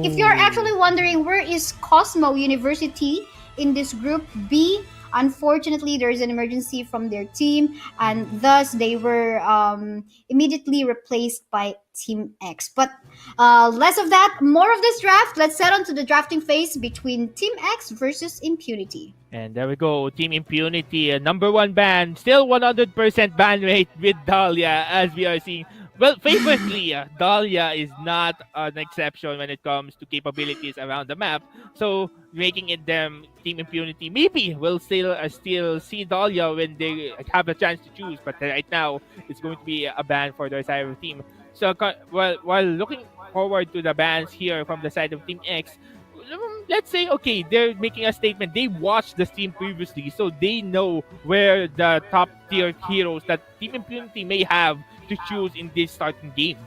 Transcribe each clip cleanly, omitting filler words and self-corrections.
if you're actually wondering where is Cosmo University in this group B, unfortunately there's an emergency from their team, and thus they were immediately replaced by Team X. But less of that, more of this draft. Let's set on to the drafting phase between Team X versus Impunity. And there we go, Team Impunity, number one ban, still 100% ban rate with Dahlia, as we are seeing. Well, favorably, Dahlia is not an exception when it comes to capabilities around the map. So making it them Team Impunity, maybe we'll still see Dahlia when they have a chance to choose. But right now, it's going to be a ban for their side of the team. So while looking forward to the bans here from the side of Team X, let's say, okay, they're making a statement. They watched the team previously, so they know where the top tier heroes that Team Impunity may have to choose in this starting game.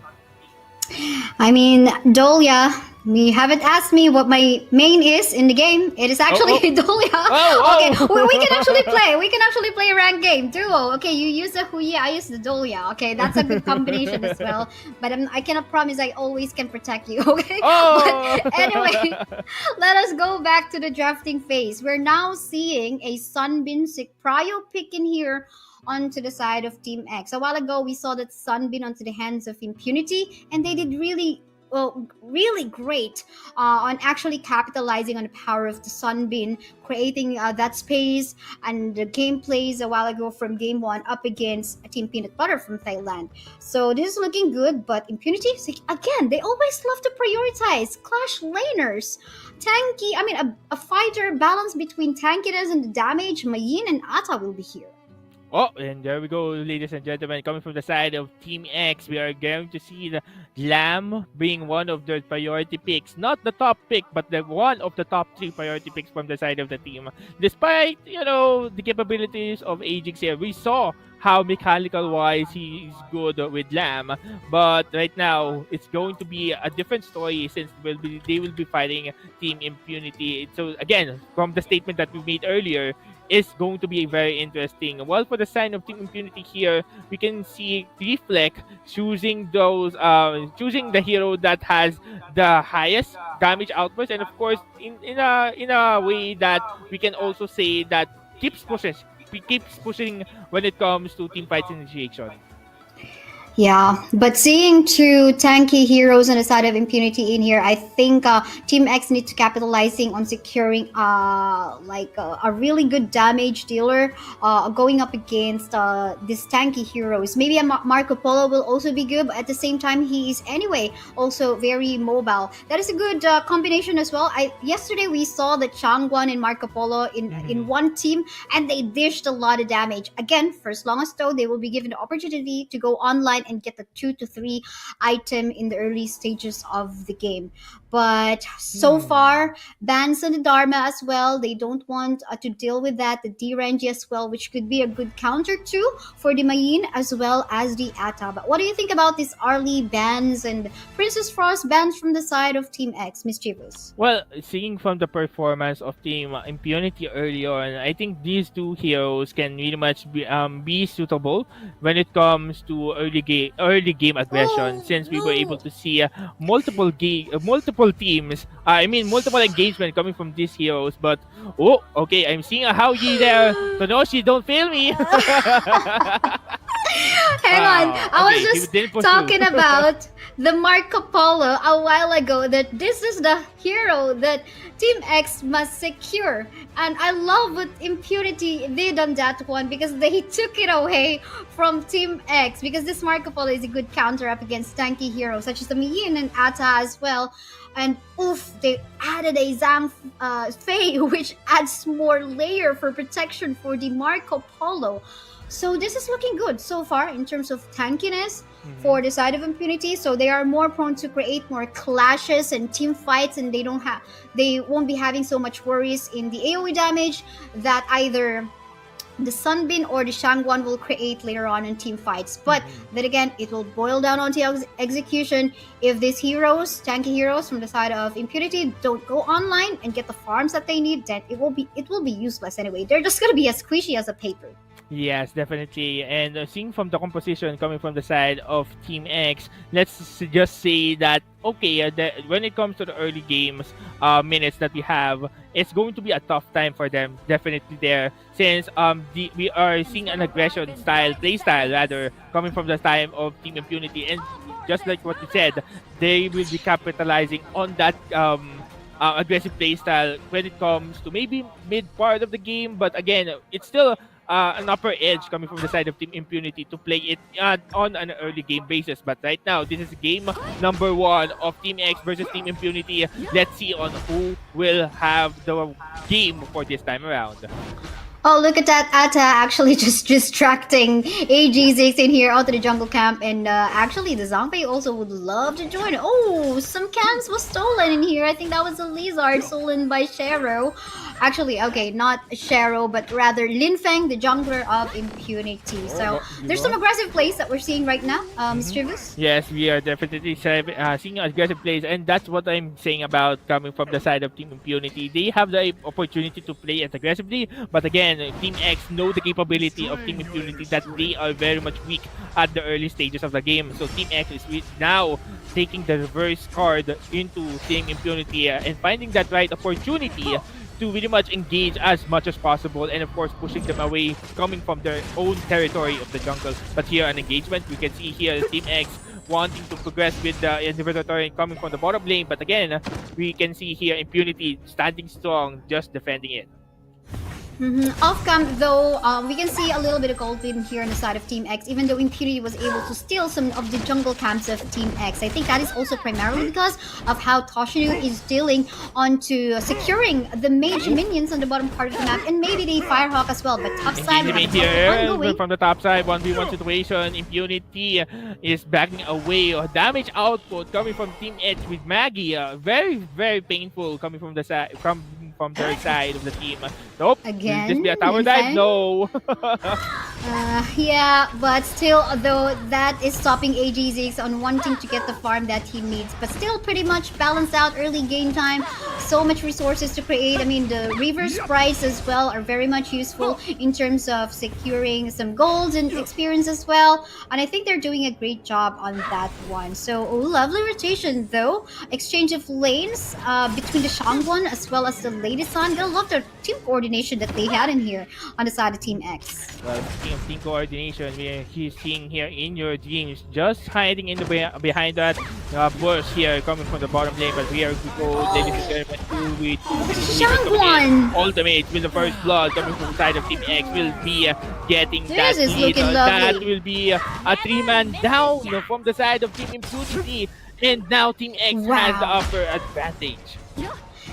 I mean, Dolia, you haven't asked me what my main is in the game. It is actually Dolia. Okay, we can actually play. We can actually play a ranked game. Duo. Okay, you use the Huya, I use the Dolia. Okay, that's a good combination as well. But I cannot promise I always can protect you. Okay. But anyway, let us go back to the drafting phase. We're now seeing a Sunbin Prio pick in here onto the side of Team X. A while ago, we saw that Sunbin onto the hands of Impunity, and they did really great on actually capitalizing on the power of the Sunbin, creating that space and the gameplays a while ago from game one up against Team Peanut Butter from Thailand. So this is looking good, but Impunity, again, they always love to prioritize clash laners. Tanky, I mean, a fighter balance between tankiness and the damage. Mayin and Ata will be here. Oh, and there we go, ladies and gentlemen. Coming from the side of Team X, we are going to see the Lamb being one of their priority picks. Not the top pick, but the one of the top 3 priority picks from the side of the team. Despite, the capabilities of Ajax here, we saw how mechanical-wise he is good with Lamb. But right now, it's going to be a different story since they will be fighting Team Impunity. So again, from the statement that we made earlier, is going to be very interesting. While for the sign of Team Impunity here, we can see Reflect choosing the hero that has the highest damage outburst, and of course, in a way that we can also say that keeps pushing when it comes to team fights initiation. Yeah, but seeing 2 tanky heroes on the side of Impunity in here, I think Team X need to capitalizing on securing a really good damage dealer going up against these tanky heroes. Maybe a Marco Polo will also be good, but at the same time, he is anyway also very mobile. That is a good combination as well. Yesterday we saw the Changguan and Marco Polo in one team, and they dished a lot of damage. Again, for as long as though they will be given the opportunity to go online and get the 2 to 3 item in the early stages of the game. But so far, bans on the Dharma as well. They don't want to deal with that. The D-Range as well, which could be a good counter too for the Mayin as well as the Ata. But what do you think about these Arlie bans and Princess Frost bans from the side of Team X, Mischievous? Well, seeing from the performance of Team Impunity early on, I think these 2 heroes can really much be suitable when it comes to early game aggression, since we were able to see multiple teams. Multiple engagement coming from these heroes. But okay, I'm seeing a Howji there. Tonoshi, don't fail me. Hang on, I was just talking about the Marco Polo a while ago, that this is the hero that Team X must secure. And I love what Impunity did on that one, because they took it away from Team X, because this Marco Polo is a good counter up against tanky heroes such as the Miyin and Ata as well. And they added a Zhang Fei, which adds more layer for protection for the Marco Polo. So this is looking good so far in terms of tankiness for the side of Impunity. So they are more prone to create more clashes and team fights, and they won't be having so much worries in the AoE damage that either the Sunbin or the Shangguan will create later on in team fights. But then again, it will boil down onto execution. If these heroes, tanky heroes from the side of Impunity, don't go online and get the farms that they need, then it will be useless anyway. They're just gonna be as squishy as a paper. Yes, definitely. And seeing from the composition coming from the side of Team X, let's just say that okay, when it comes to the early games, minutes that we have, it's going to be a tough time for them. Definitely there, since we are seeing an aggression style, play style rather, coming from the time of Team Impunity, and just like what you said, they will be capitalizing on that aggressive play style when it comes to maybe mid part of the game. But again, it's still an upper edge coming from the side of Team Impunity to play it on an early game basis. But right now, this is game number one of Team X versus Team Impunity. Let's see on who will have the game for this time around. Oh, look at that Atta actually just distracting AG6 in here out of the jungle camp. And actually, the zombie also would love to join. Oh, some camps was stolen in here. I think that was a lizard stolen by Shero. Actually, okay, not Shero, but rather Linfeng, the jungler of Impunity. So there's some aggressive plays that we're seeing right now, Strivus. Yes, we are definitely seeing aggressive plays, and that's what I'm saying about coming from the side of Team Impunity. They have the opportunity to play it aggressively, but again, Team X know the capability of Team Impunity that they are very much weak at the early stages of the game. So Team X is now taking the reverse card into Team Impunity and finding that right opportunity to really much engage as much as possible, and of course pushing them away coming from their own territory of the jungle. But here an engagement, we can see here Team X wanting to progress with the individual turret coming from the bottom lane, but again we can see here Impunity standing strong, just defending it. Off camp though, we can see a little bit of gold in here on the side of Team X, even though Impunity was able to steal some of the jungle camps of Team X. I think that is also primarily because of how Toshinu is dealing onto securing the mage minions on the bottom part of the map, and maybe the Firehawk as well. But top side, here from the top side, 1v1 situation, Impunity is backing away. Damage output coming from Team X with Maggie, very painful coming from the side, from their side of the team. Nope. Again, will this be a tower dive? No. Yeah, but still, though, that is stopping AG6 on wanting to get the farm that he needs. But still, pretty much balanced out early game time. So much resources to create. I mean, the reverse sprites as well are very much useful in terms of securing some gold and experience as well. And I think they're doing a great job on that one. So, lovely rotation, though. Exchange of lanes between the Shangwon as well as the Lady Sun. Gonna love the team coordination that they had in here on the side of Team X. Well, speaking of team coordination, he's seeing here in your dreams, just hiding in the behind that bush here, coming from the bottom lane. But here we go, ladies and gentlemen, with Shangwon ultimate with the first blood coming from the side of Team X will be getting this that lead. That will be a 3-man down from the side of Team Impunity, and now Team X has the upper advantage.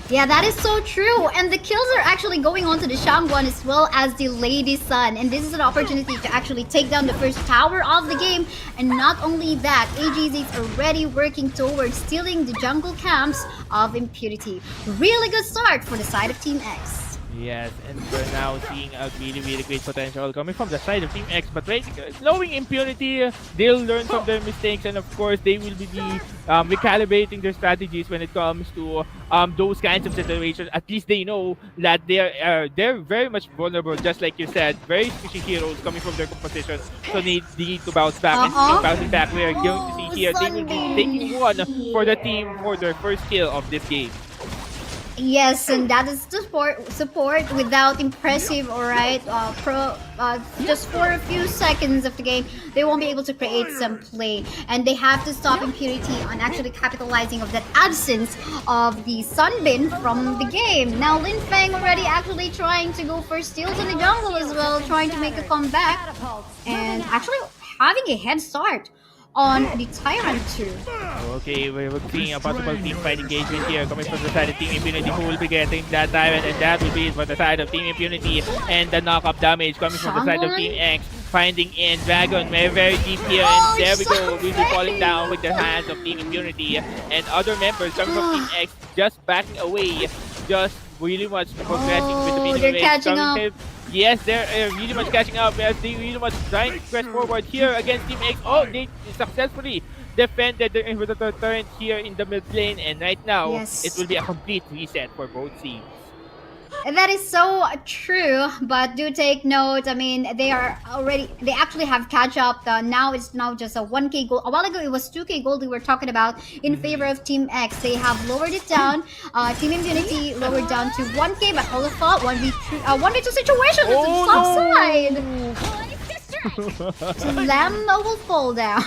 Yeah, that is so true. And the kills are actually going on to the Shangwon as well as the Lady Sun. And this is an opportunity to actually take down the first tower of the game. And not only that, AGZ is already working towards stealing the jungle camps of Impunity. Really good start for the side of Team X. Yes, and we're now seeing a really great potential coming from the side of Team X. But right, knowing Impunity, they'll learn from their mistakes, and of course they will be recalibrating their strategies when it comes to those kinds of situations. At least they know that they're very much vulnerable, just like you said. Very squishy heroes coming from their composition, so they need to bounce back. And speaking of bouncing back, we are going to see here they will be taking one for the team for their first kill of this game. Yes, and that is the support without impressive, alright, just for a few seconds of the game, they won't be able to create some play. And they have to stop Impunity on actually capitalizing of that absence of the Sunbin from the game. Now Lin Feng already actually trying to go for steals in the jungle as well, trying to make a comeback. And actually having a head start on the Tyrant too. Okay, we're seeing a possible team fight engagement here coming from the side of Team Impunity, who will be getting that Tyrant, and that will be for the side of Team Impunity. And the knock-up damage coming from the side of Team X, finding in Dragon very deep here, and there we go, will be falling down with the hands of Team Impunity. And other members coming from Team X just backing away, just really much progressing with the mini they're catching up. Yes, they're really much catching up as they really much trying to press forward here against Team X. Oh, they successfully defended their inverted turret here in the mid lane, and right now it will be a complete reset for both teams. That is so true, but do take note. I mean, they actually have catch up. Now it's now just a 1k gold. A while ago, it was 2k gold we were talking about in favor of Team X. They have lowered it down. Team Impunity lowered down to 1k, but hold the thought, 1v2 situation. It's the top side. So Lamb will fall down.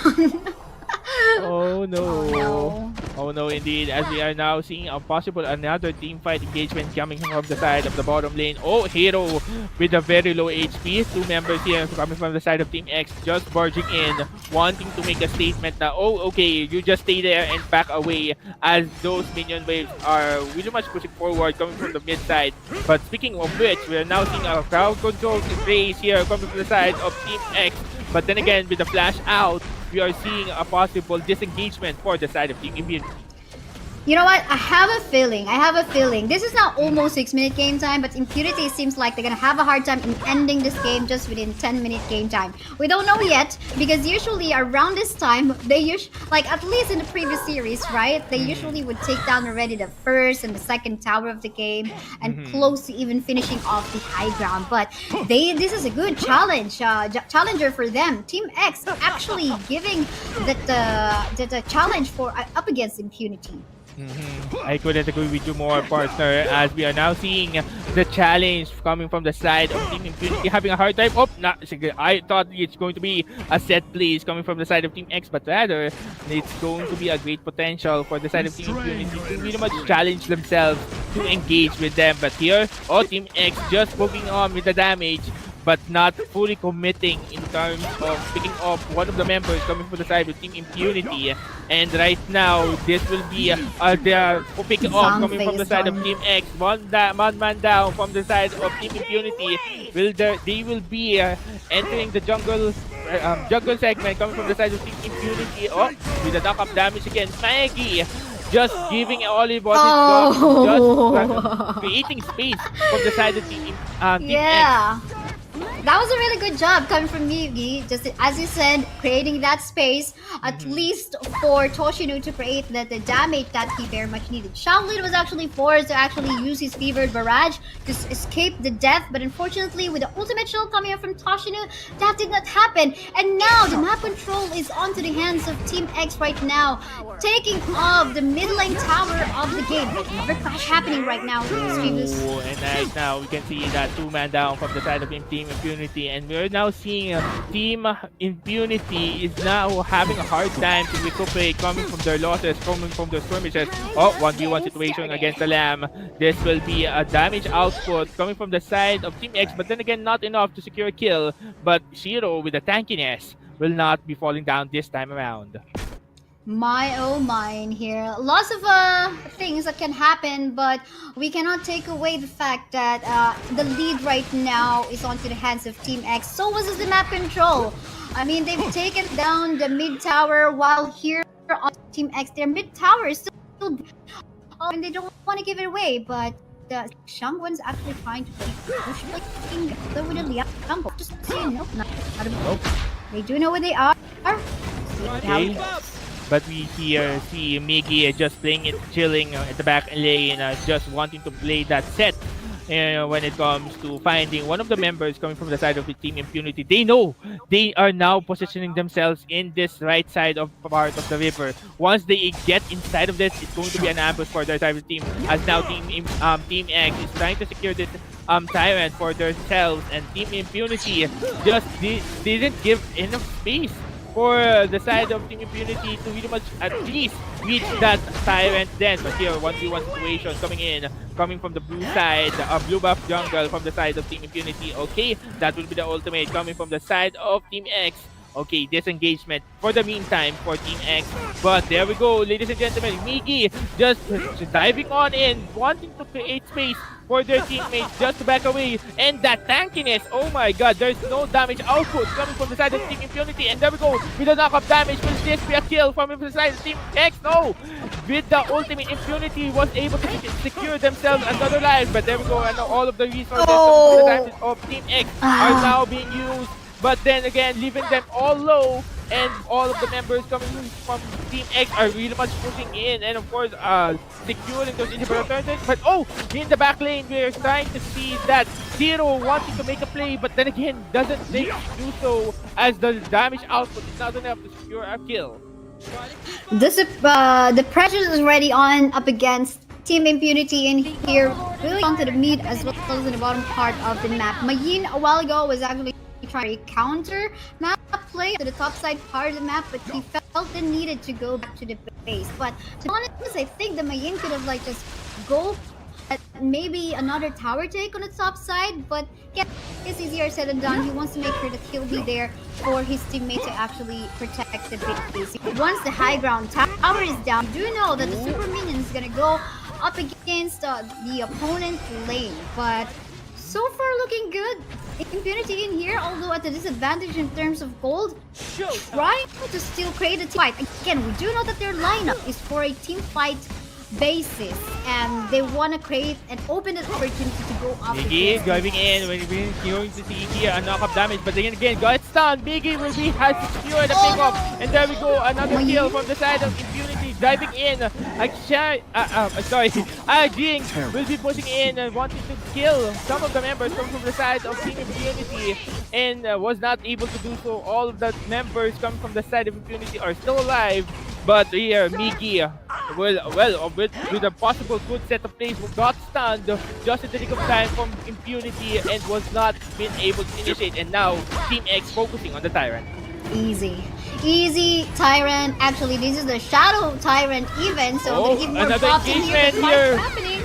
Oh no. Oh no. Oh no, indeed, as we are now seeing a possible another team fight engagement coming from the side of the bottom lane. Oh, Hero with a very low HP. Two members here coming from the side of Team X just barging in, wanting to make a statement that, oh, okay, you just stay there and back away, as those minion waves are really much pushing forward coming from the mid side. But speaking of which, we are now seeing a crowd control race here coming from the side of Team X. But then again, with the flash out, we are seeing a possible disengagement for the side of Team Impunity. You know what? I have a feeling. This is now almost 6-minute game time, but Impunity seems like they're gonna have a hard time in ending this game just within 10-minute game time. We don't know yet, because usually around this time, like at least in the previous series, right? They usually would take down already the first and the second tower of the game and close to even finishing off the high ground. But this is a good challenger for them. Team X actually giving the challenge for up against Impunity. I couldn't agree with you more, partner, as we are now seeing the challenge coming from the side of Team Impunity having a hard time. Oh, I thought it's going to be a set plays coming from the side of Team X, but rather it's going to be a great potential for the side of Team Impunity to really much challenge themselves to engage with them. But here, Team X just poking on with the damage, but not fully committing in terms of picking off one of the members coming from the side of Team Impunity. And right now, this will be they're picking off coming from the side of Team X. One man down from the side of Team Impunity. They will be entering the jungle segment coming from the side of Team Impunity. Oh, with the knock-up damage again. Maggie just giving Olive what just creating space from the side of Team X. That was a really good job coming from Yugi. Just as you said, creating that space at least for Toshinu to create the damage that he very much needed. Shaolin was actually forced to actually use his fevered barrage to escape the death, but unfortunately with the ultimate shield coming up from Toshinu, that did not happen. And now the map control is onto the hands of Team X right now, taking off the mid lane tower of the game. Another clash happening right now. And right now we can see that 2-man down from the side of Team Impunity, and we're now seeing Team Impunity is now having a hard time to recuperate coming from their losses, coming from their skirmishes. 1v1 situation against the Lamb. This will be a damage output coming from the side of Team X, but then again not enough to secure a kill. But Shiro with the tankiness will not be falling down this time around. My oh mine here. Lots of things that can happen, but we cannot take away the fact that the lead right now is onto the hands of Team X. So was the map control. I mean, they've taken down the mid tower, while here on Team X, their mid tower is still and they don't want to give it away, but Shangwon's actually trying to push the with a Liang. Just saying, nope. They do know where they are. Okay. But we here see Miggy just playing it, chilling at the back lane, just wanting to play that set. When it comes to finding one of the members coming from the side of the Team Impunity, they know they are now positioning themselves in this right side of part of the river. Once they get inside of this, it's going to be an ambush for their side of the team. As now Team X is trying to secure this Tyrant for themselves, and Team Impunity just didn't give enough space for the side of Team Impunity to really much at least reach that Tyrant then. But here, 1v1 situation coming from the blue side, blue buff jungle from the side of Team Impunity. Okay, that will be the ultimate coming from the side of Team X. Okay, disengagement for the meantime for Team X. But there we go, ladies and gentlemen. Miggy just diving on in, wanting to create space for their teammates just to back away. And that tankiness, oh my god, there's no damage output coming from the side of Team Impunity. And there we go, with the knock-up damage. Will this be a kill from the side of Team X? No! With the ultimate, Impunity was able to secure themselves another life. But there we go, and now all of the resources of Team X are now being used. But then again, leaving them all low. and all of the members coming from Team X are really much pushing in, and of course, securing those individual turns. But in the back lane, we're trying to see that Zero wanting to make a play, but then again, doesn't think to do so as the damage output is not enough to secure a kill. The pressure is already on up against Team Impunity in here, really onto the mid as well as in the bottom part of the map. Mayin a while ago was actually trying to counter map play to the top side part of the map, but he felt the needed to go back to the base. But to be honest, I think the Mayin could have like just go at maybe another tower take on the top side, but yeah, it's easier said than done. He wants to make sure that he'll be there for his teammate to actually protect the base. Once the high ground tower is down, you do know that the super minion is gonna go up against the opponent lane, but so far looking good. Impunity in here, although at a disadvantage in terms of gold, trying to still create a team fight. Again, we do know that their lineup is for a team fight basis, and they want to create and open an opportunity to go up. Miggy driving in, we're going to see here a knock-up damage, but then again, got stunned. Miggy has secured the pick-up, and there we go, another kill from the side of Impunity, diving in. Jinx will be pushing in and wanting to kill some of the members from the side of Team Impunity, and was not able to do so. All of the members coming from the side of Impunity are still alive, but here Miggy, with a possible good set of plays, got stunned just in the nick of time from Impunity and was not been able to initiate, and now Team X focusing on the Tyrant. Easy Tyrant. Actually, this is the Shadow Tyrant even, so they give more props in here.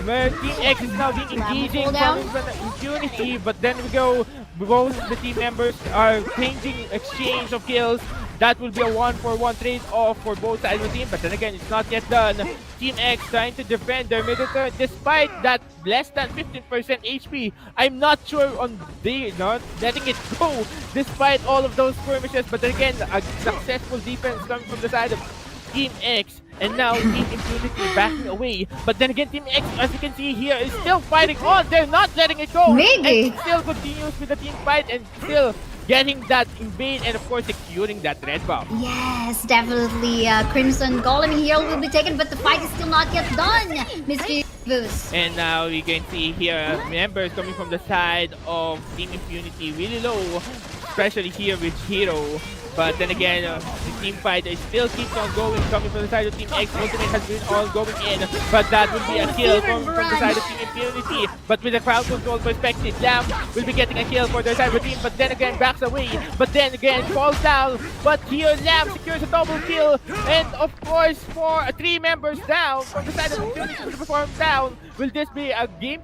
Where Team X is now being engaging from Impunity, but then both the team members are changing exchange of kills. That will be a 1-for-1 trade-off for both sides of the team, but then again, it's not yet done. Team X trying to defend their middle turn despite that less than 15% HP. I'm not sure on they not letting it go despite all of those skirmishes, but then again, a successful defense coming from the side of Team X, and now Team Impunity backing away. But then again, Team X, as you can see here, is still fighting on. They're not letting it go. Maybe. And still continues with the team fight and still getting that invade and of course securing that red buff. Yes, definitely. Crimson Golem here will be taken, but the fight is still not yet done. Mischievous. And now we can see here members coming from the side of Team Impunity really low, especially here with Hero. But then again, the team fight still keeps on going, coming from the side of Team X. Ultimate has been all going in, but that will be a kill from the side of Team Impunity. But with a crowd control perspective, Lamb will be getting a kill for their side of the team, but then again backs away, but then again falls down. But here Lamb secures a double kill, and of course for 3 members down from the side of Impunity to perform down. Will this be a game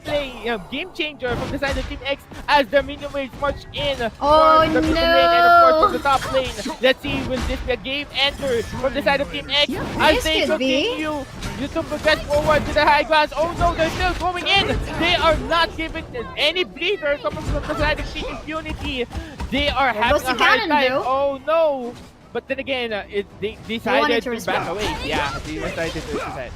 changer from the side of Team X as the minion waves march in for the mid lane and of course from the top lane? Let's see, will this be a game ender from the side of Team X as they continue to progress forward to the high grounds? Oh no, they're still going in. They are not giving any breather coming from the side of Team Impunity. They are having a hard time. Oh no. But then again, they decided to back away. Yeah, they decided to decide.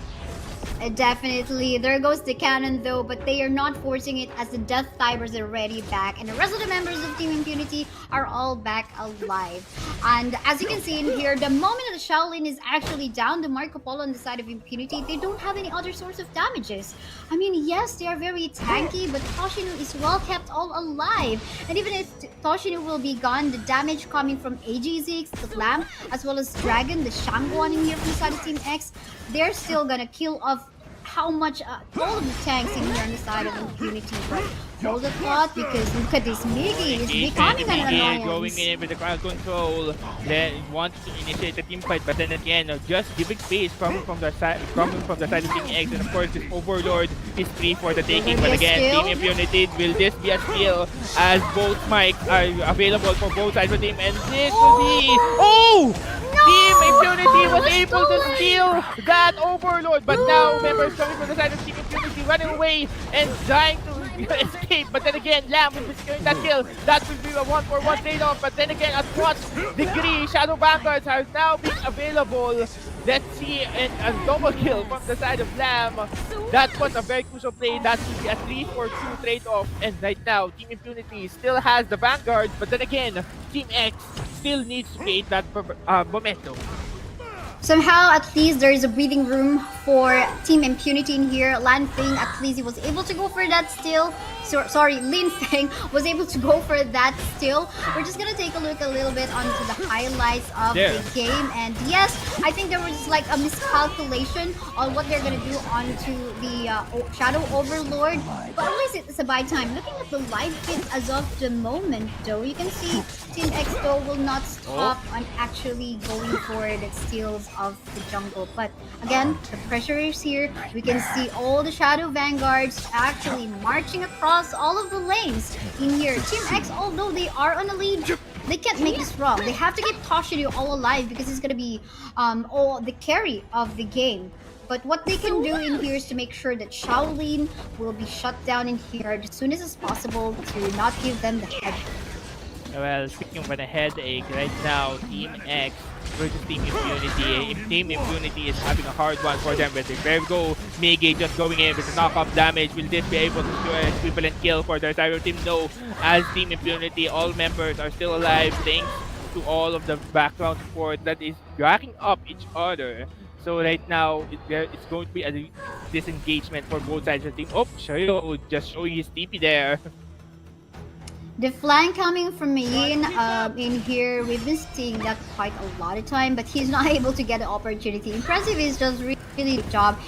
Definitely. There goes the cannon though, but they are not forcing it as the Death Tigers are already back, and the rest of the members of Team Impunity are all back alive. And as you can see in here, the moment that the Shaolin is actually down, the Marco Polo on the side of Impunity, they don't have any other source of damages. I mean, yes, they are very tanky, but Toshinu is well kept all alive. And even if Toshinu will be gone, the damage coming from AGZ, the Lamb, as well as Dragon, the Shangguan in here from the side of Team X, they're still gonna kill off how much all of the tanks in here on the side of Impunity. But hold the thought, because look at this Miggy is becoming an annoyance. Going in with the crowd control, then wants to initiate the team fight, but then again, just giving space coming from the side of Team X, and of course this Overlord is free for the taking. But again, Team Impunity, will this be a steal as both mics are available for both sides of the team, and this will be Team Impunity was able to steal that Overlord, but now members coming from the side of Team Impunity running away and trying to escape. But then again, Lamb will be securing that kill. That will be a 1-for-1 trade-off. But then again, at what degree Shadow Vanguards are now being available? Let's see, and a double kill from the side of Lamb. That was a very crucial play. That will be a 3-for-2 trade-off. And right now, Team Impunity still has the Vanguards, but then again, Team X still needs to create that momentum. Somehow, at least there is a breathing room for Team Impunity in here. Lan Feng, at least he was able to go for that still. Sorry, Lin Feng was able to go for that still. We're just gonna take a look a little bit onto the highlights of There. the game. And yes, I think there was like a miscalculation on what they're gonna do onto the Shadow Overlord. But at least it's a buy time. Looking at the live feed as of the moment, though, you can see Team X though will not stop on actually going for the steals of the jungle. But again, the pressure is here. We can see all the Shadow Vanguards actually marching across all of the lanes in here. Team X, although they are on a lead, they can't make this wrong. They have to keep Toshiryu all alive because it's gonna be all the carry of the game. But what they can do in here is to make sure that Shaolin will be shut down in here as soon as possible to not give them the head. Well, speaking of a headache, right now, Team X versus Team Impunity. If Team Impunity is having a hard one for them, but there we go, Migi just going in with the knockup damage. Will this be able to do an equivalent kill for their Cyber team? No, as Team Impunity, all members are still alive thanks to all of the background support that is backing up each other. So right now, it's going to be a disengagement for both sides of the team. Oh, Shayo just showing his TP there. The flank coming from Yin in here, we've been seeing that quite a lot of time, but he's not able to get an opportunity. Impressive is just really good job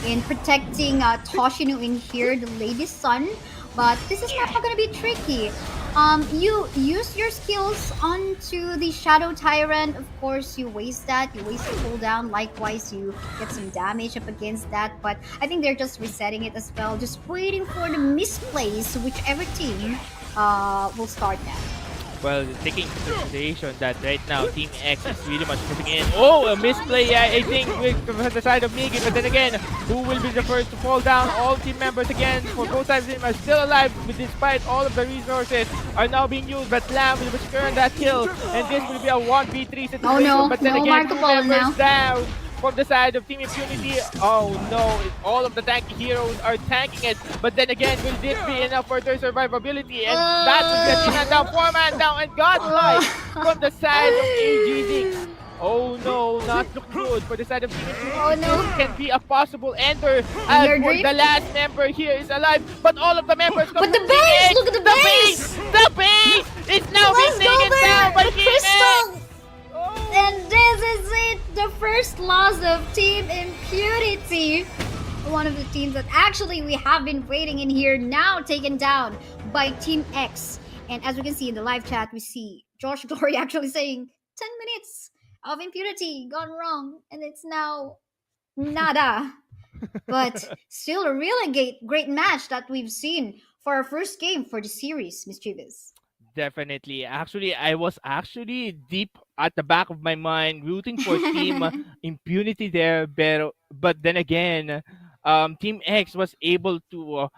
in protecting Toshinu in here, the Lady Sun. But this is not going to be tricky. You use your skills onto the Shadow Tyrant. Of course, you waste that. You waste the cooldown. Likewise, you get some damage up against that. But I think they're just resetting it as well. Just waiting for the misplays, whichever team will start that. Well, taking into consideration that right now Team X is really much pushing in. Oh, a misplay, yeah, I think, with the side of Migi. But then again, who will be the first to fall down? All team members again, for both sides of them, are still alive, but despite all of the resources are now being used. But Lam will secure that kill, and this will be a 1v3 situation. Oh no, but then no again, Marco two Polo members now. down. From the side of Team Impunity, oh no, all of the tanky heroes are tanking it. But then again, will this be enough for their survivability? And that will be a 3-man down, 4-man down, and godlike from the side of AGZ. Oh no, not looking good for the side of Team Impunity. Oh no. This can be a possible ender as for the last member here is alive. But all of the members come But the base! Look at the base! The base is now being taken down by Team X. And this is it, the first loss of Team Impunity. One of the teams that actually we have been waiting in here, now taken down by Team X. And as we can see in the live chat, we see Josh Glory actually saying 10 minutes of Impunity gone wrong, and it's now nada. But still a really great match that we've seen for our first game for the series, Mischievous. Definitely. Actually, I was actually deep at the back of my mind rooting for Team Impunity there, but then again, Team X was able to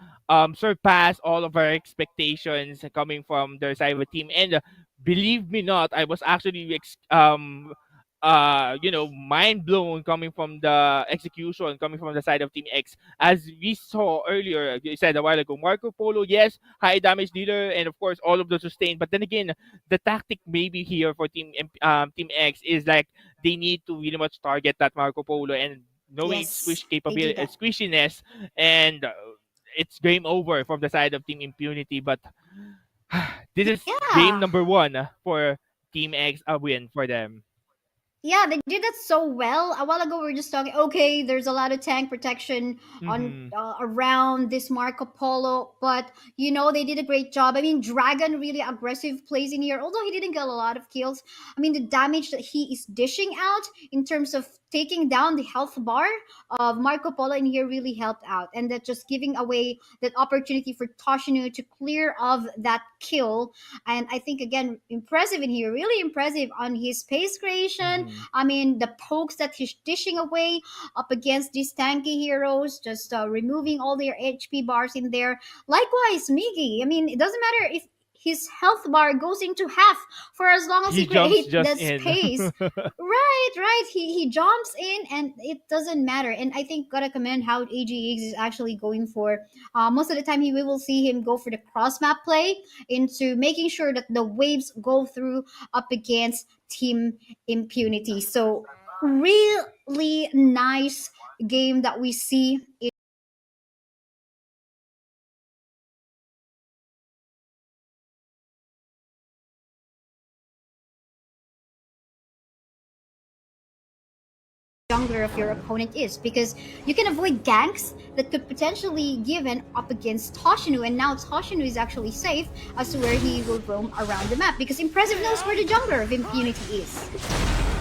surpass all of our expectations coming from their cyber team. And believe me not, I was actually mind blown coming from the execution coming from the side of Team X. As we saw earlier, you said a while ago, Marco Polo, yes, high damage dealer, and of course all of the sustain. But then again, the tactic maybe here for Team X is like they need to really much target that Marco Polo and knowing its Yes, squish they do capability, that. squishiness, and it's game over from the side of Team Impunity. But this is game Yeah. number one for Team X, a win for them. Yeah, they did that so well. A while ago, we were just talking. Okay, there's a lot of tank protection on Mm-hmm. around this Marco Polo, but they did a great job. I mean, Dragon really aggressive plays in here. Although he didn't get a lot of kills, I mean, the damage that he is dishing out in terms of taking down the health bar of Marco Polo in here really helped out, and that just giving away that opportunity for Toshinu to clear of that kill. And I think again, impressive in here, really impressive on his pace creation. Mm-hmm. I mean, the pokes that he's dishing away up against these tanky heroes, just removing all their HP bars in there. Likewise, Migi. I mean, it doesn't matter if his health bar goes into half for as long as He he jumps creates just the in. space. Right. He jumps in and it doesn't matter. And I think gotta commend how AGX is actually going for. Most of the time, we will see him go for the cross map play into making sure that the waves go through up against Team Impunity. So really nice game that we see. Jungler of your opponent is, because you can avoid ganks that could potentially given up against Toshinu, and now Toshinu is actually safe as to where he will roam around the map because Impressive knows where the jungler of Impunity is.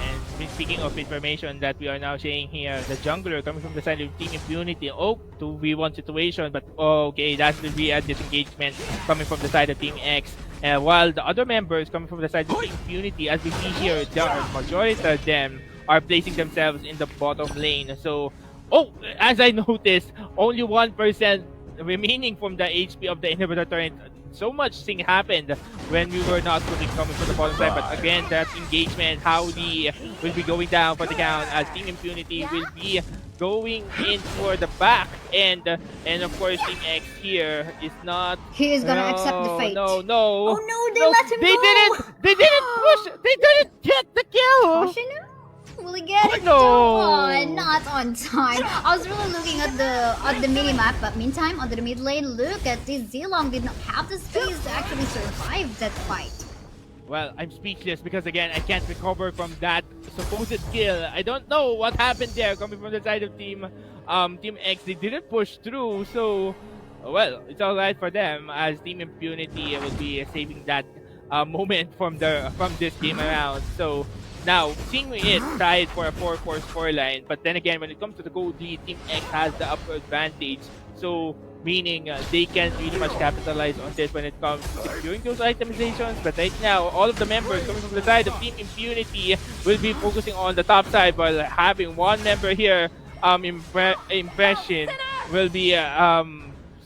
And speaking of information that we are now seeing here, the jungler coming from the side of Team Impunity. Oh, 2v1 situation, but okay, that will be a disengagement coming from the side of Team X. While the other members coming from the side of Team Impunity, as we see here, the majority of them are placing themselves in the bottom lane. So, oh, as I noticed, only 1% remaining from the HP of the inhibitor turret. So much thing happened when we were not fully coming from the bottom side, but again, that engagement, Howdy will be going down for the count as Team Impunity will be going in for the back, and of course Team X here is not. He is gonna accept the fate. No, Oh no, they let him go. They didn't push. They didn't get the kill. Toshinu? Will he get it? No. Oh, not on time. I was really looking at the mini map, but meantime, on the mid lane, look at this. Zilong did not have the space to actually survive that fight. Well, I'm speechless because again, I can't recover from that supposed kill. I don't know what happened there coming from the side of Team X. They didn't push through, so well, it's all right for them as Team Impunity will be saving that moment from this game around. So now, seeing it tied for a 4-4 scoreline, but then again, when it comes to the gold lead, Team X has the upper advantage. So, meaning they can really much capitalize on this when it comes to securing those itemizations. But right now, all of the members coming from the side of Team Impunity will be focusing on the top side, while having one member here, Impression, will be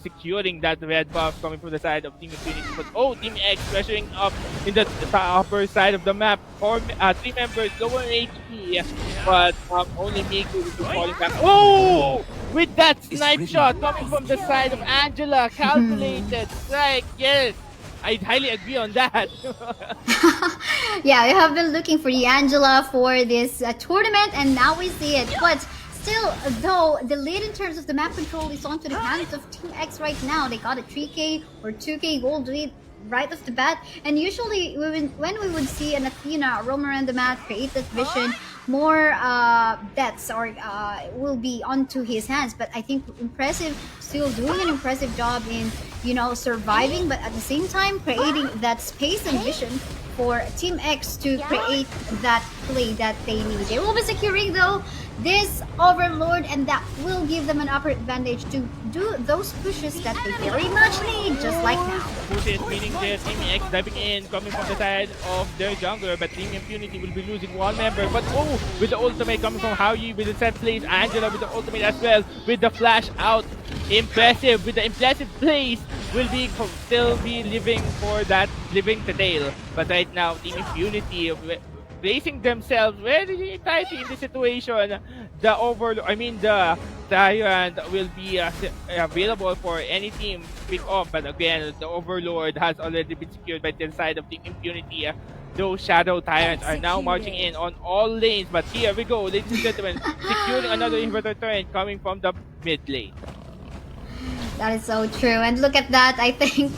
securing that red buff coming from the side of Team Impunity. But oh, Team X pressuring up in the upper side of the map. 3 members lower HP, but only Miku will be falling back. Oh! With that snipe shot coming from the side of Angela, calculated strike. Yes, I highly agree on that. Yeah, we have been looking for the Angela for this tournament, and now we see it. But still, though, the lead in terms of the map control is onto the hands of Team X right now. They got a 3k or 2k gold lead right off the bat. And usually, when we would see an Athena roam around the map, create that vision, more deaths or will be onto his hands. But I think Impressive still doing an impressive job in, surviving, but at the same time creating that space and vision for Team X to create that play that they need. They will be securing, though, this Overlord, and that will give them an upper advantage to do those pushes that they very much need, just like now. Pushes, meaning their Team X diving in, coming from the side of their jungler, but Team Impunity will be losing one member. But oh, with the ultimate coming from Haoyi, with the set plays, Angela with the ultimate as well, with the flash out. Impressive, with the impressive plays, will be still be living the tail. But right now, Team Impunity placing themselves very tightly in the situation. The Tyrant will be available for any team to pick up, but again, the Overlord has already been secured by the side of Team Impunity. Those Shadow Tyrants are now marching in on all lanes, but here we go, ladies and gentlemen, securing another inverter turret coming from the mid lane. That is so true, and look at that. I think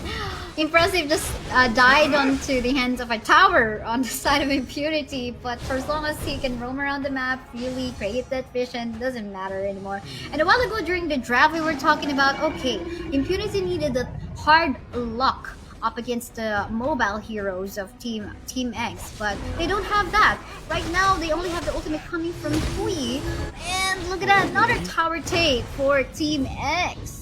Impressive just died onto the hands of a tower on the side of Impunity, but for as long as he can roam around the map, really create that vision, doesn't matter anymore. And a while ago during the draft, we were talking about, okay, Impunity needed that hard luck up against the mobile heroes of Team X, but they don't have that. Right now, they only have the ultimate coming from Hui, and look at that, another tower take for Team X.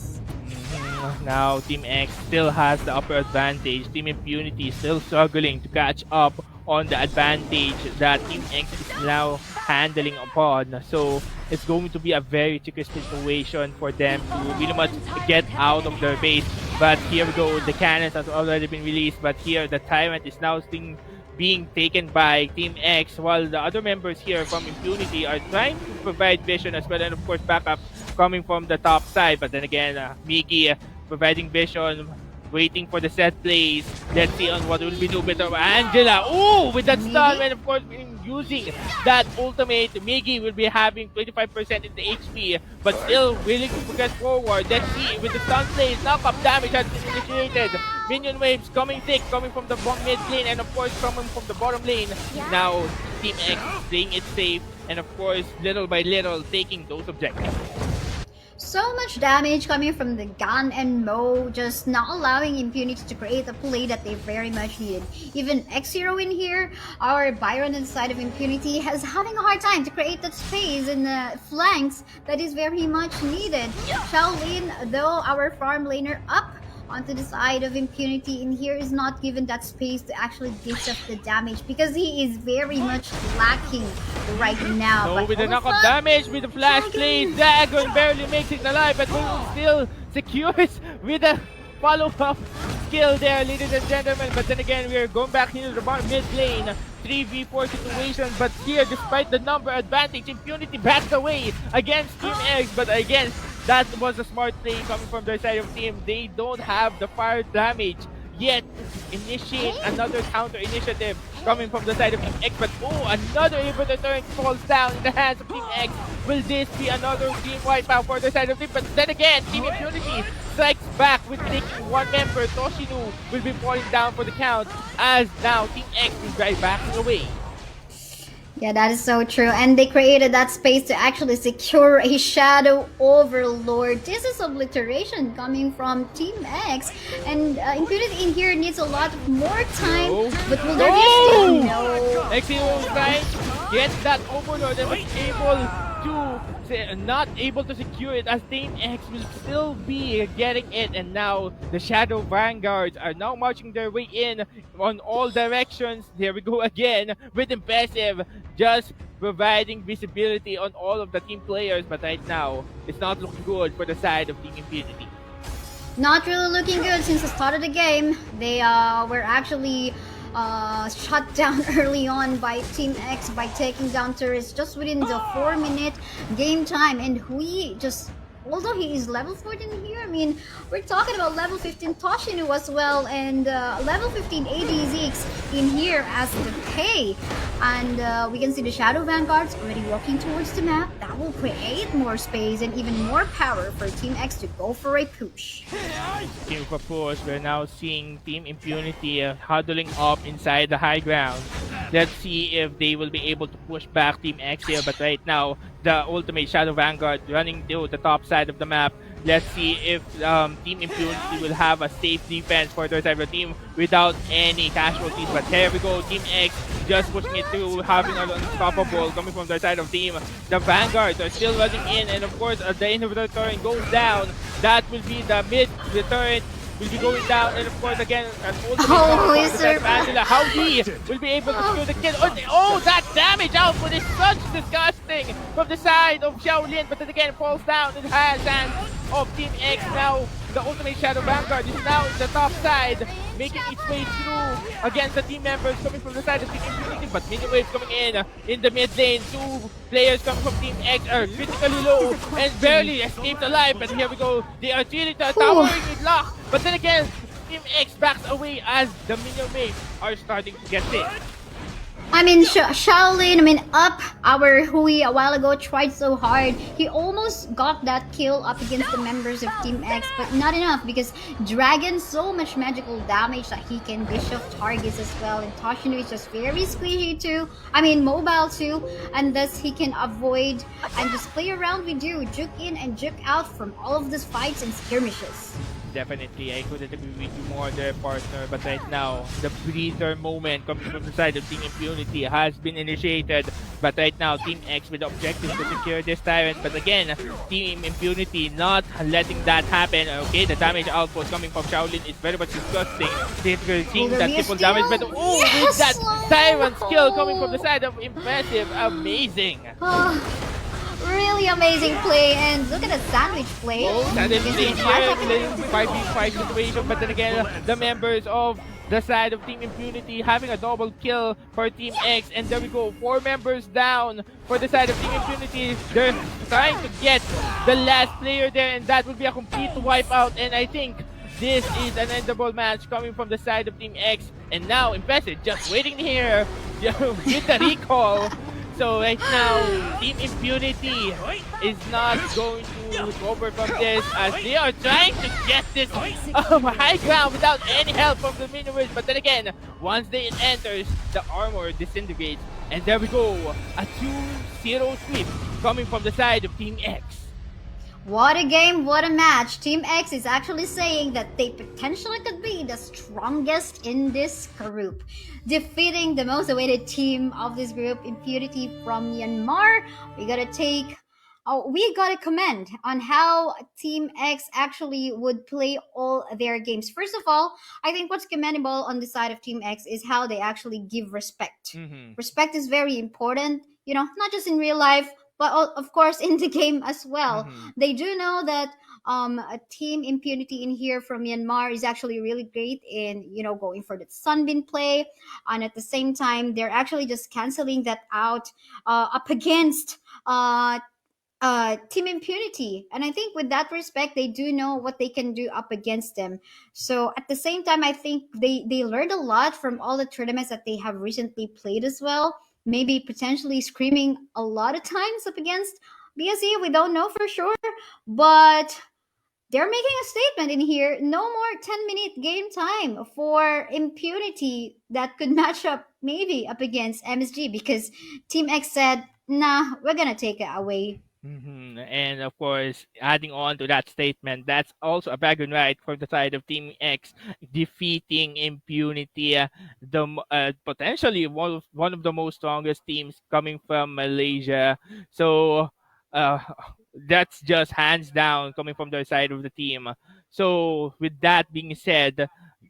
Now, Team X still has the upper advantage. Team Impunity is still struggling to catch up on the advantage that Team X is now handling upon. So, it's going to be a very tricky situation for them to really much get out of their base. But here we go, the cannons has already been released, but here the Tyrant is now being taken by Team X, while the other members here from Impunity are trying to provide vision as well, and of course backup coming from the top side. But then again, Miki providing vision, waiting for the set plays. Let's see on what will be do with Angela. Oh, with that stun, and of course using that ultimate, Miggy will be having 25% in the HP, but still willing to progress forward. Let's see with the stun plays, knock-up damage has been initiated. Minion waves coming thick, coming from the mid lane, and of course coming from the bottom lane. Now Team X playing it safe, and of course little by little taking those objectives. So much damage coming from the gun and Mo, just not allowing Impunity to create a play that they very much needed. Even X-Hero in here, our Byron inside of Impunity, has having a hard time to create that space in the flanks that is very much needed. Shaolin, though, our farm laner up onto the side of Impunity in here, is not given that space to actually dish up the damage because he is very much lacking right now. So but with the knockup damage, with the flash plays, Dragon barely makes it alive, but still secures with a follow-up skill there, ladies and gentlemen. But then again, we are going back into the mid lane, 3v4 situation, but here, despite the number advantage, Impunity backs away against Team X. But again, that was a smart play coming from their side of team. They don't have the fire damage yet to initiate another counter initiative coming from the side of Team X. But another inverter turret falls down in the hands of Team X. Will this be another team wipeout for the side of team? But then again, Team Impunity strikes back with taking one member. Toshinu will be falling down for the count, as now Team X is right backing away. Yeah, that is so true. And they created that space to actually secure a Shadow Overlord. This is obliteration coming from Team X. And Impunity in here needs a lot more time. But will there be a steal? No. X-Hero gets that Overlord and was able to not able to secure it, as Team X will still be getting it. And now the Shadow Vanguards are now marching their way in on all directions. There we go again with Impressive, just providing visibility on all of the team players. But right now, it's not looking good for the side of Team Impunity. Not really looking good since the start of the game. They were actually shut down early on by Team X by taking down turrets just within the 4-minute game time. And Hui just, although he is level 14 here, I mean, we're talking about level 15 Toshinu as well, and level 15 AD Zeeks in here as the pay. And we can see the Shadow Vanguards already walking towards the map. That will create more space and even more power for Team X to go for a push. Team of course, we're now seeing Team Impunity huddling up inside the high ground. Let's see if they will be able to push back Team X here. But right now, the ultimate Shadow Vanguard running to the top side of the map. Let's see if Team Impunity will have a safe defense for their side of the team without any casualties. But here we go, Team X just pushing it through, having an unstoppable coming from their side of team. The Vanguards are still running in, and of course, the inhibitor turret goes down. That will be the mid, the turret will be going down, and of course again an ultimate Angela. How he will be able to secure the kill. Oh, that damage output is such disgusting from the side of Shaolin, but then again falls down in the hands of Team X. Now the ultimate Shadow Vanguard is now in the top side, making its way through against the team members coming from the side of Team Impunity. But minion waves coming in the mid lane. Two players coming from Team X are critically low and barely escaped alive. But here we go, they are really towering in lock. But then again, Team X backs away as the minion waves are starting to get hit. I mean, Shaolin, up our Hui a while ago tried so hard. He almost got that kill up against the members of Team X, but not enough because Dragon so much magical damage that he can dish off targets as well. And Toshinu is just very squishy too. I mean, mobile too, and thus he can avoid and just play around with you, juke in and juke out from all of these fights and skirmishes. Definitely, I couldn't agree with you more there, partner. But right now, the breather moment coming from the side of Team Impunity has been initiated. But right now, Team X with the objective to secure this Tyrant. But again, Team Impunity not letting that happen. Okay, the damage output coming from Shaolin is very much disgusting. They're seeing that triple damage, but with that Tyrant skill coming from the side of Impressive, amazing. Really amazing play. And look at the sandwich play. Oh, You sudden can see play the trap here, happening. 5v5 situation, but then again, the members of the side of Team Impunity having a double kill for Team X, and there we go, 4 members down for the side of Team Impunity. They're trying to get the last player there, and that would be a complete wipeout, and I think this is an endable match coming from the side of Team X, and now Impressive just waiting here with the recall. So right now, Team Impunity is not going to recover from this as they are trying to get this high ground without any help from the minions. But then again, once they enters, the armor disintegrates. And there we go, a 2-0 sweep coming from the side of Team X. What a game, what a match. Team X is actually saying that they potentially could be the strongest in this group. Defeating the most awaited team of this group, Impunity from Myanmar. We gotta commend on how Team X actually would play all their games. First of all, I think what's commendable on the side of Team X is how they actually give respect. Mm-hmm. Respect is very important, not just in real life, but of course in the game as well. Mm-hmm. They do know that a team Impunity in here from Myanmar is actually really great in going for the sunbeam play, and at the same time they're actually just canceling that out up against team Impunity. And I think with that respect they do know what they can do up against them. So at the same time I think they learned a lot from all the tournaments that they have recently played as well, maybe potentially screaming a lot of times up against BSE. We don't know for sure, but they're making a statement in here. No more 10-minute game time for Impunity that could match up maybe up against MSG, because Team X said, nah, we're gonna take it away. And of course, adding on to that statement, that's also a bagging right from the side of Team X, defeating Impunity, potentially one of the most strongest teams coming from Malaysia. So uh, that's just hands down coming from their side of the team. So with that being said,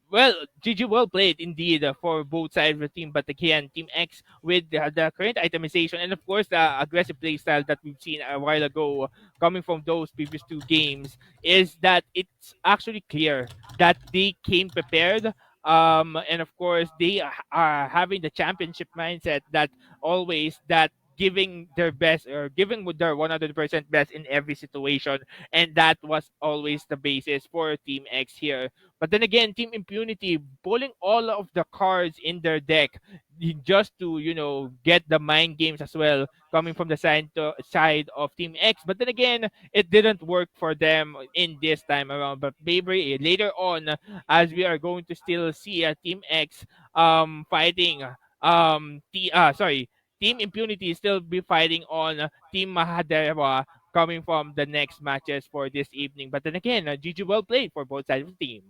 well, GG well played indeed for both sides of the team. But again, Team X with the current itemization and of course the aggressive play style that we've seen a while ago coming from those previous 2 games is that it's actually clear that they came prepared. And of course they are having the championship mindset that always that giving their best or giving with their 100% best in every situation, and that was always the basis for Team X here. But then again, Team Impunity pulling all of the cards in their deck just to get the mind games as well coming from the side of Team X. But then again, it didn't work for them in this time around. But maybe later on, as we are going to still see Team X fighting sorry, Team Impunity still be fighting on Team Mahadeva coming from the next matches for this evening. But then again, GG well played for both sides of the team.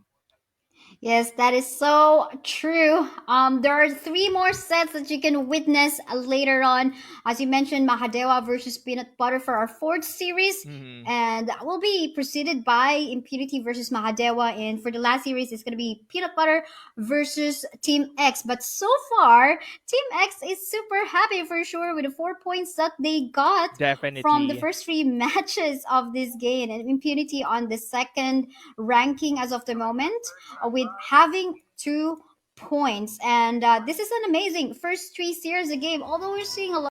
Yes, that is so true. There are 3 more sets that you can witness later on. As you mentioned, Mahadewa versus Peanut Butter for our 4th series. Mhm. And that will be preceded by Impunity versus Mahadewa. And for the last series, it's going to be Peanut Butter versus Team X. But so far, Team X is super happy for sure with the 4 points that they got from the Definitely. first 3 matches of this game. And Impunity on the second ranking as of the moment, with having 2 points. And this is an amazing first 3 series of game, although we're seeing a lot